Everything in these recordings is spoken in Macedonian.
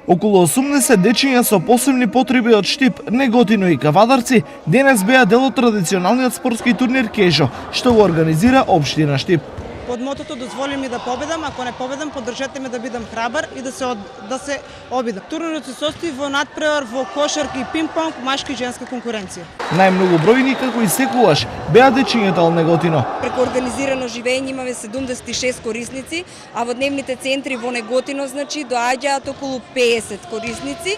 Околу 80 дечиња со посебни потреби од Штип, Неготино и Кавадарци денес беа дел од традиционалниот спортски турнир Кежо, што го организира општина Штип. Под мотото дозволи ми да победам, ако не победам, поддржете ме да бидам храбар и да се обидам. Турнирот се состои во надпревар во кошарка и пинг-понг, машка и женска конкуренција. Најмногу бројни, како и секогаш, беа дечињата од Неготино. Преку организирано живење имаме 76 корисници, а во дневните центри во Неготино доаѓаат околу 50 корисници.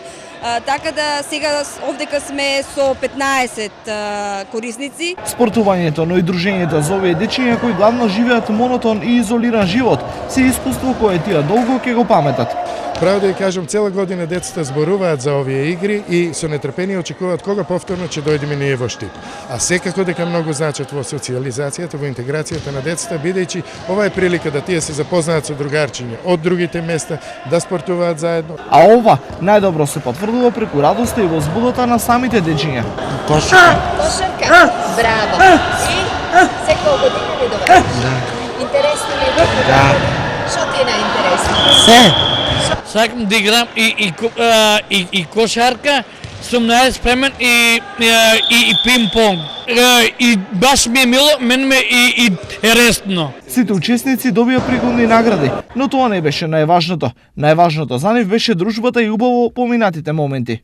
Така да сега овдека сме со 15 корисници. Спортувањето, но и дружењето за овие дечиња кои главно живеат монотон и изолиран живот, се искуство кое тие долго ќе го паметат. Право да ја кажам, цела година децата зборуваат за овие игри и со нетрпение очекуваат кога повторно ќе дојдеме ние во Штип. А секако дека многу значат во социјализацијата, во интеграцијата на децата, бидејќи ова е прилика да тие се запознаат со другарчиња од другите места, да спортуваат заедно. А ова најдобро се потврдува преку радоста и возбудата на самите дечиња. Кошарка. Браво. И секоја година ли доведеш? Да. Интересно ли е? Да. Што ти е најинтересно? Се. Сакам да играм и кошарка, сум најспремен и пинг-понг. И баш ми е мило, мен ме и интересно. Сите учесници добија пригодни награди, но тоа не беше најважното. Најважното за нив беше дружбата и убаво поминатите моменти.